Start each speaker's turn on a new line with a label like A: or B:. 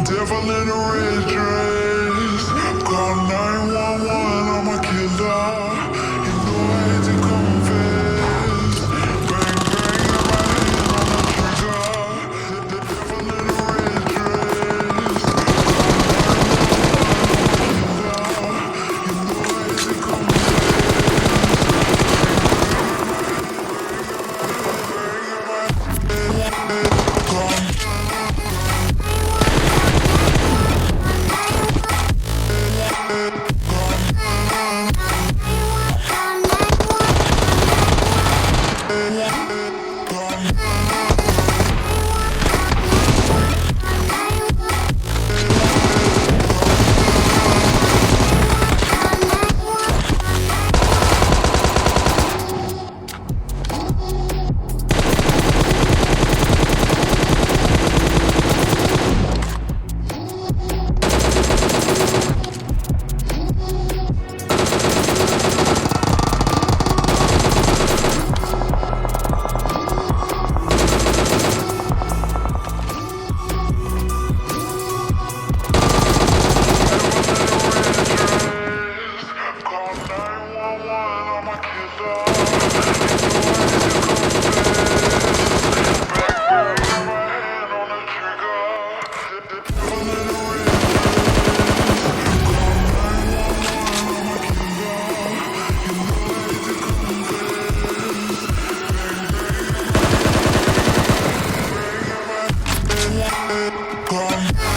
A: Devil in a red dress. Call 911, I'm a killer. You know I had to confess. Bang, bang, got my hand on the trigger. The devil in a red dress. Come